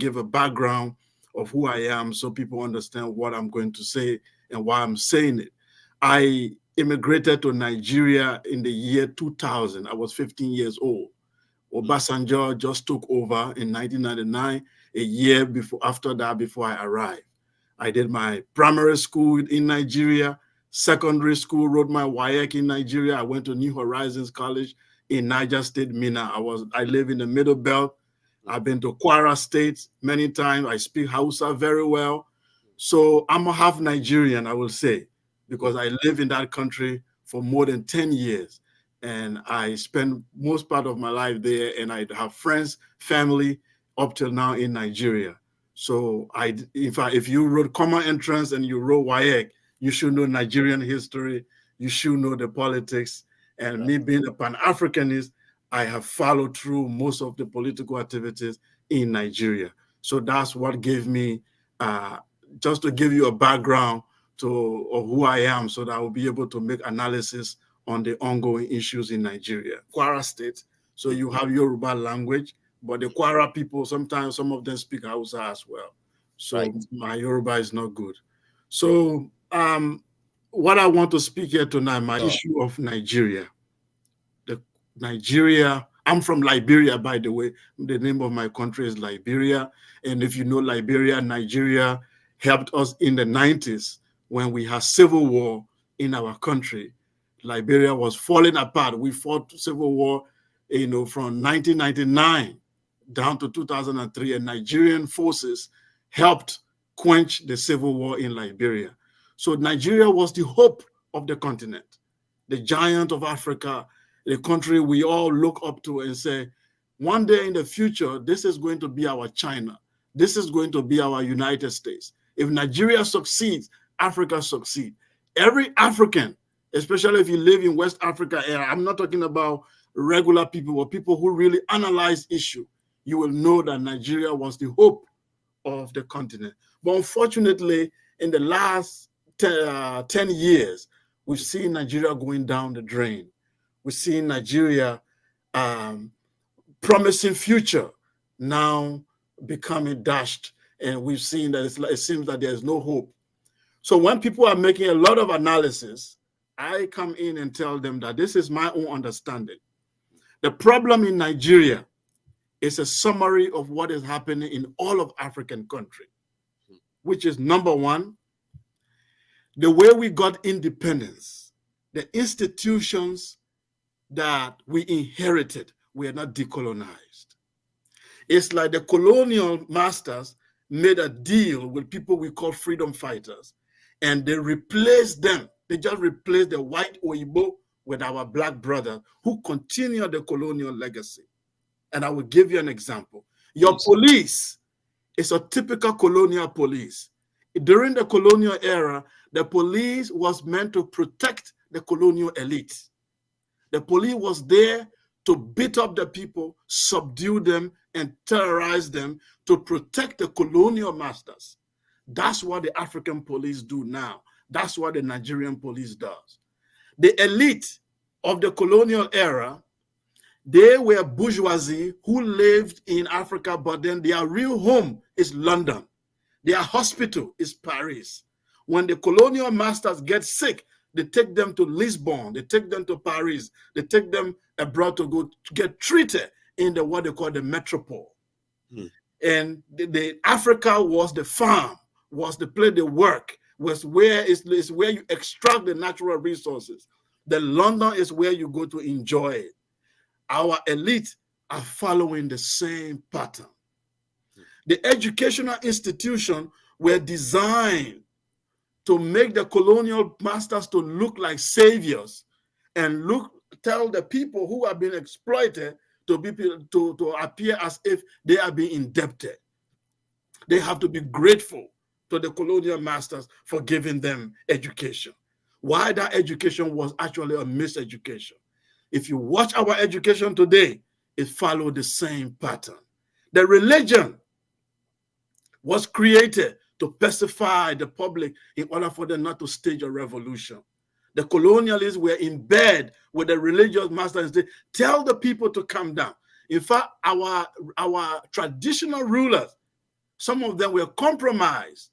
give a background of who I am so people understand what I'm going to say and why I'm saying it. I immigrated to Nigeria in the year 2000. I was 15 years old. Obasanjo just took over in 1999, a year after that, before I arrived. I did my primary school in Nigeria, secondary school, wrote my WAEC in Nigeria. I went to New Horizons College in Niger State, Minna. I live in the Middle Belt. I've been to Kwara State many times. I speak Hausa very well. So I'm a half Nigerian, I will say, because I live in that country for more than 10 years. And I spend most part of my life there, and I have friends, family up till now in Nigeria. So if you wrote common entrance and you wrote WAEC, you should know Nigerian history, you should know the politics. And me being a Pan-Africanist, I have followed through most of the political activities in Nigeria. So that's what gave me, just to give you a background of who I am, so that I will be able to make analysis on the ongoing issues in Nigeria. Kwara State, so you have Yoruba language, but the Kwara people, sometimes some of them speak Hausa as well. So my Yoruba is not good. So what I want to speak here tonight, my issue of Nigeria. I'm from Liberia, by the way. The name of my country is Liberia. And if you know Liberia, Nigeria helped us in the 90s when we had civil war in our country. Liberia was falling apart. We fought civil war, from 1999 down to 2003, and Nigerian forces helped quench the civil war in Liberia. So Nigeria was the hope of the continent, the giant of Africa, the country we all look up to and say, one day in the future, this is going to be our China. This is going to be our United States. If Nigeria succeeds, Africa succeeds. Every African, especially if you live in West Africa area, I'm not talking about regular people or people who really analyze issue, you will know that Nigeria was the hope of the continent. But unfortunately, in the last 10 years, we've seen Nigeria going down the drain. We've seen Nigeria promising future now becoming dashed, and we've seen that it seems that there's no hope. So when people are making a lot of analysis, I come in and tell them that this is my own understanding. The problem in Nigeria is a summary of what is happening in all of African countries, which is number one, the way we got independence, the institutions that we inherited were not decolonized. It's like the colonial masters made a deal with people we call freedom fighters, and they replaced them. They just replaced the white Oyibo with our black brother who continue the colonial legacy. And I will give you an example. Your police is a typical colonial police. During the colonial era, the police was meant to protect the colonial elite. The police was there to beat up the people, subdue them, and terrorize them to protect the colonial masters. That's what the African police do now. That's what the Nigerian police does. The elite of the colonial era, they were bourgeoisie who lived in Africa, but then their real home is London. Their hospital is Paris. When the colonial masters get sick, they take them to Lisbon, they take them to Paris, they take them abroad to go to get treated in the what they call the metropole. And the Africa was the farm, was the place they work, was where is where you extract the natural resources. The London is where you go to enjoy it. Our elite are following the same pattern. The educational institutions were designed to make the colonial masters to look like saviors and tell the people who have been exploited to appear as if they are being indebted. They have to be grateful to the colonial masters for giving them education. Why that education was actually a miseducation. If you watch our education today, it followed the same pattern. The religion was created to pacify the public in order for them not to stage a revolution. The colonialists were in bed with the religious masters. They tell the people to calm down. In fact, our traditional rulers, Some of them were compromised.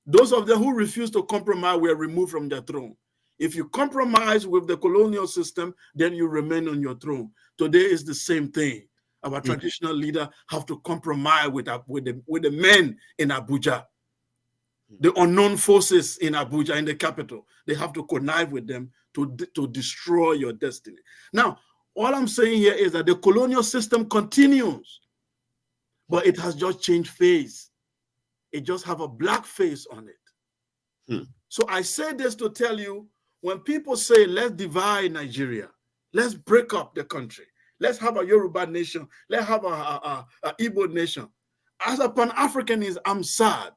Those of them who refused to compromise were removed from their throne. If you compromise with the colonial system, then you remain on your throne. Today is the same thing. Our traditional leader have to compromise with the men in Abuja, the unknown forces in Abuja, in the capital. They have to connive with them to destroy your destiny. Now, all I'm saying here is that the colonial system continues, but it has just changed face. It just have a black face on it. So I say this to tell you, when people say, let's divide Nigeria, let's break up the country, let's have a Yoruba nation, let's have a Igbo nation. As a Pan-Africanist, I'm sad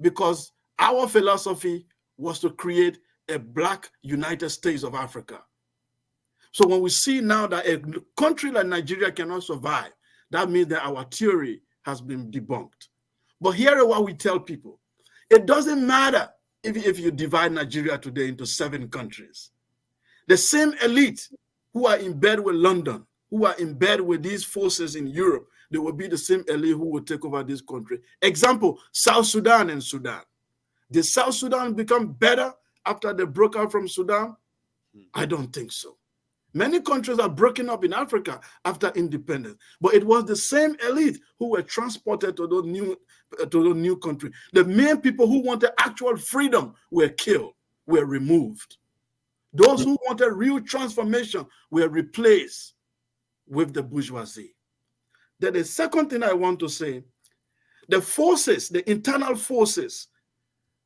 because our philosophy was to create a black United States of Africa. So when we see now that a country like Nigeria cannot survive, that means that our theory has been debunked. But here is what we tell people. It doesn't matter if you divide Nigeria today into 7 countries. The same elite who are in bed with London, who are in bed with these forces in Europe, they will be the same elite who will take over this country. Example, South Sudan and Sudan. Did South Sudan become better after they broke out from Sudan? I don't think so. Many countries are breaking up in Africa after independence, but it was the same elite who were transported to those new countries. The main people who wanted actual freedom were killed, were removed. Those who wanted real transformation were replaced with the bourgeoisie. Then the second thing I want to say, the forces, the internal forces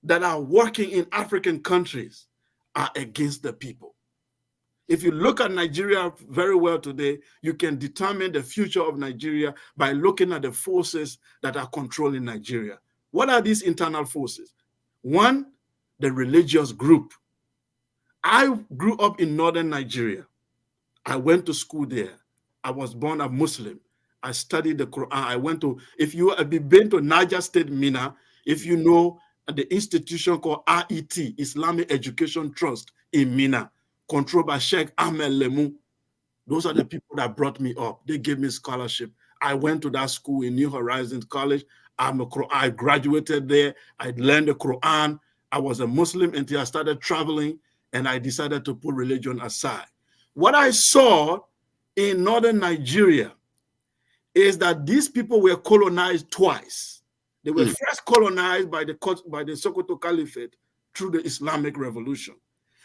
that are working in African countries are against the people. If you look at Nigeria very well today, you can determine the future of Nigeria by looking at the forces that are controlling Nigeria. What are these internal forces? One, the religious group. I grew up in northern Nigeria. I went to school there. I was born a Muslim. I studied the Quran. I went to, if you have been to Niger State, Mina, if you know the institution called RET, Islamic Education Trust in Mina, controlled by Sheikh Ahmed Lemu. Those are the people that brought me up. They gave me scholarship. I went to that school in New Horizons College. I graduated there. I learned the Quran. I was a Muslim until I started traveling, and I decided to put religion aside. What I saw in northern Nigeria is that these people were colonized twice. They were first colonized by the Sokoto Caliphate through the Islamic Revolution.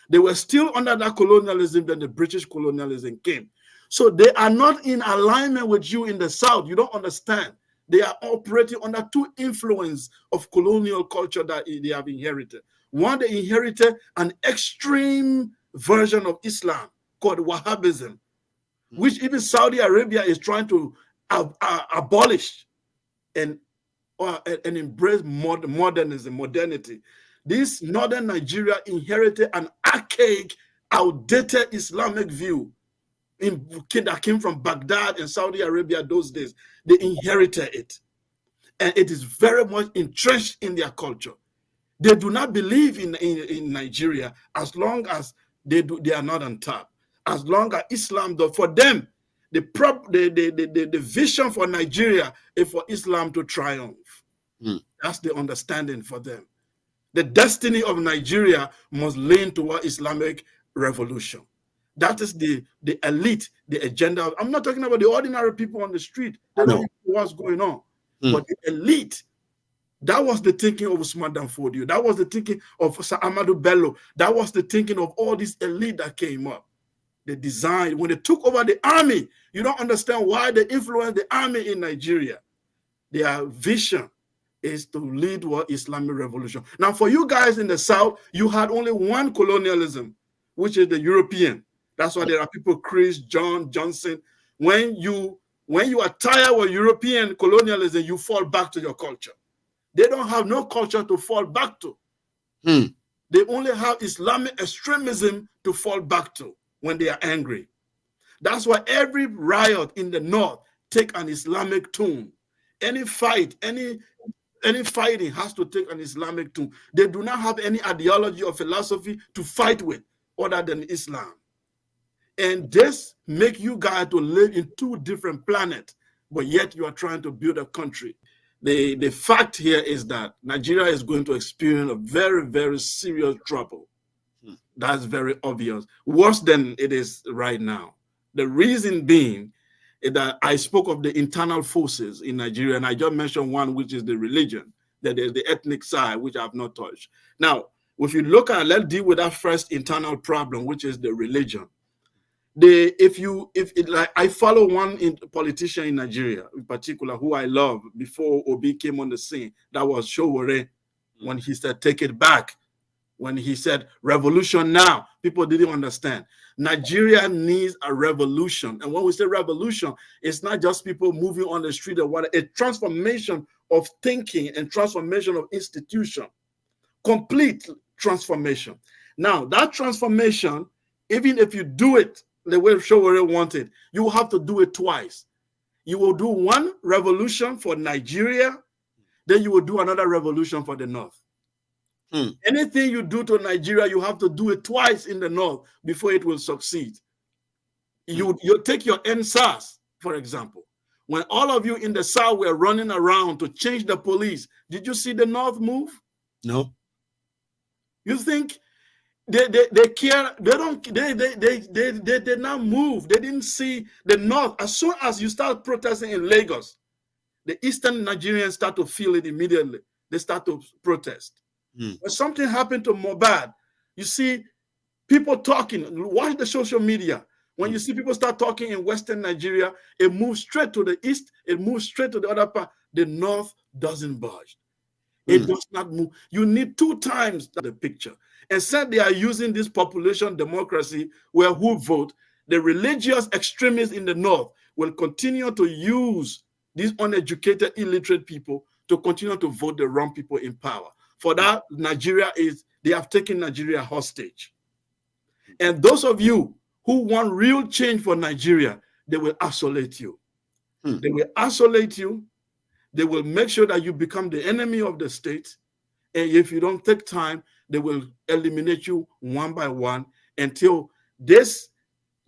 They were still under that colonialism, then the British colonialism came. So they are not in alignment with you in the South. You don't understand. They are operating under 2 influence of colonial culture that they have inherited. One, they inherited an extreme version of Islam called Wahhabism, which even Saudi Arabia is trying to abolish and embrace modernity. This northern Nigeria inherited an archaic, outdated Islamic view that came from Baghdad and Saudi Arabia those days. They inherited it. And it is very much entrenched in their culture. They do not believe in Nigeria as long as they are not on top. As long as Islam, for them, the vision for Nigeria is for Islam to triumph. That's the understanding for them. The destiny of Nigeria must lean toward Islamic revolution. That is the elite, the agenda. I'm not talking about the ordinary people on the street. They don't know what's going on. But the elite, that was the thinking of Usman Dan Fodio. That was the thinking of Sir Amadou Bello. That was the thinking of all these elite that came up. They designed, when they took over the army, you don't understand why they influenced the army in Nigeria. Their vision is to lead what Islamic revolution. Now, for you guys in the South, you had only one colonialism, which is the European. That's why there are people, Chris, John, Johnson. When you are tired of European colonialism, you fall back to your culture. They don't have no culture to fall back to. They only have Islamic extremism to fall back to when they are angry. That's why every riot in the North take an Islamic tune. Any fight, any fighting has to take an Islamic tune. They do not have any ideology or philosophy to fight with other than Islam. And this make you guys to live in 2 different planets, but yet you are trying to build a country. The fact here is that Nigeria is going to experience a very, very serious trouble. That's very obvious, worse than it is right now. The reason being is that I spoke of the internal forces in Nigeria, and I just mentioned one, which is the religion. That there's the ethnic side, which I've not touched. Now, if you look at, let's deal with that first internal problem, which is the religion. Like I follow one politician in Nigeria in particular who I love before Obi came on the scene. That was Showore, when he said take it back, when he said revolution now. People didn't understand. Nigeria needs a revolution, and when we say revolution, it's not just people moving on the street or what. A transformation of thinking and transformation of institution, complete transformation. Now that transformation, even if you do it the way Showore wanted, you will have to do it twice. You will do one revolution for Nigeria, then you will do another revolution for the North. Anything you do to Nigeria, you have to do it twice in the North before it will succeed. You take your NSAS, for example. When all of you in the South were running around to change the police, did you see the North move? No. You think they care? They did not move. They didn't see the North. As soon as you start protesting in Lagos, the Eastern Nigerians start to feel it immediately. They start to protest. When something happened to Mohbad, you see people talking. Watch the social media. When you see people start talking in Western Nigeria, it moves straight to the East. It moves straight to the other part. The North doesn't budge. It does not move. You need 2 times the picture. And said they are using this population democracy where who vote, the religious extremists in the North will continue to use these uneducated, illiterate people to continue to vote the wrong people in power. For that, they have taken Nigeria hostage. And those of you who want real change for Nigeria, they will isolate you. They will isolate you. They will make sure that you become the enemy of the state. And if you don't take time, they will eliminate you one by one until this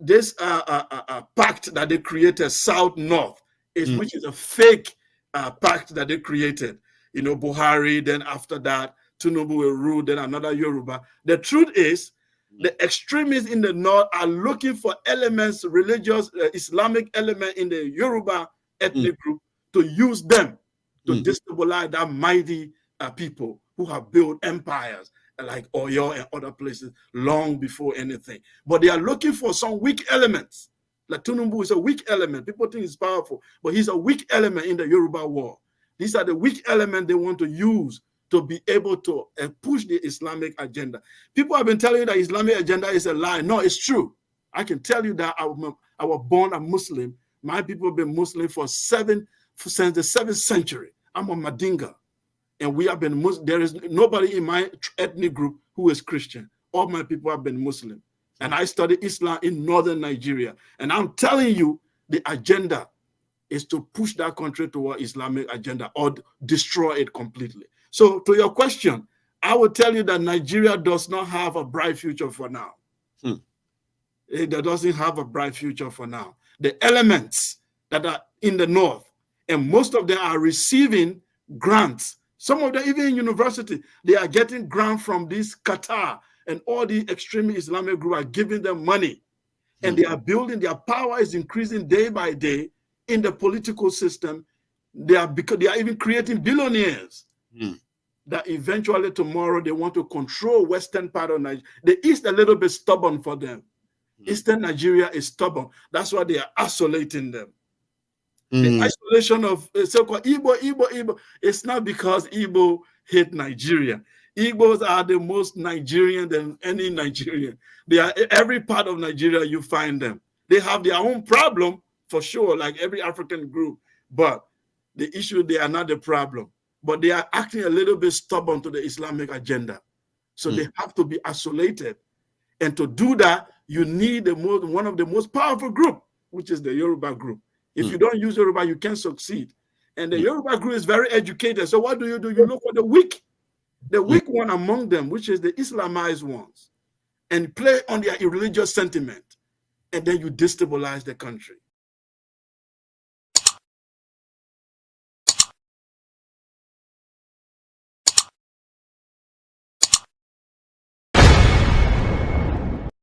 pact that they created, South-North, which is a fake pact that they created. You know, Buhari, then after that, Tinubu will rule, then another Yoruba. The truth is, the extremists in the North are looking for elements, religious, Islamic element in the Yoruba ethnic group to use them to destabilize that mighty people who have built empires like Oyo and other places long before anything. But they are looking for some weak elements. Like Tinubu is a weak element. People think he's powerful, but he's a weak element in the Yoruba war. These are the weak elements they want to use to be able to push the Islamic agenda. People have been telling you that Islamic agenda is a lie. No, it's true. I can tell you that I was born a Muslim. My people have been Muslim since the 7th century. I'm a Madinga. And we have been Muslim. There is nobody in my ethnic group who is Christian. All my people have been Muslim. And I studied Islam in northern Nigeria. And I'm telling you, the agenda is to push that country toward Islamic agenda or destroy it completely. So to your question, I will tell you that Nigeria does not have a bright future for now. It doesn't have a bright future for now. The elements that are in the North, and most of them are receiving grants. Some of them, even in university, they are getting grants from this Qatar, and all the extreme Islamic group are giving them money. And they are building, their power is increasing day by day in the political system. They are even creating billionaires that eventually tomorrow they want to control Western part of Nigeria. The East a little bit stubborn for them. Eastern Nigeria is stubborn. That's why they are isolating them. The isolation of so-called Igbo, it's not because Igbo hate Nigeria. Igbos are the most Nigerian than any Nigerian. They are every part of Nigeria you find them. They have their own problem for sure, like every African group. But the issue, they are not the problem. But they are acting a little bit stubborn to the Islamic agenda. So they have to be isolated. And to do that, you need one of the most powerful group, which is the Yoruba group. If you don't use Yoruba, you can't succeed. And the Yoruba group is very educated. So what do? You look for the weak one among them, which is the Islamized ones, and play on their religious sentiment. And then you destabilize the country.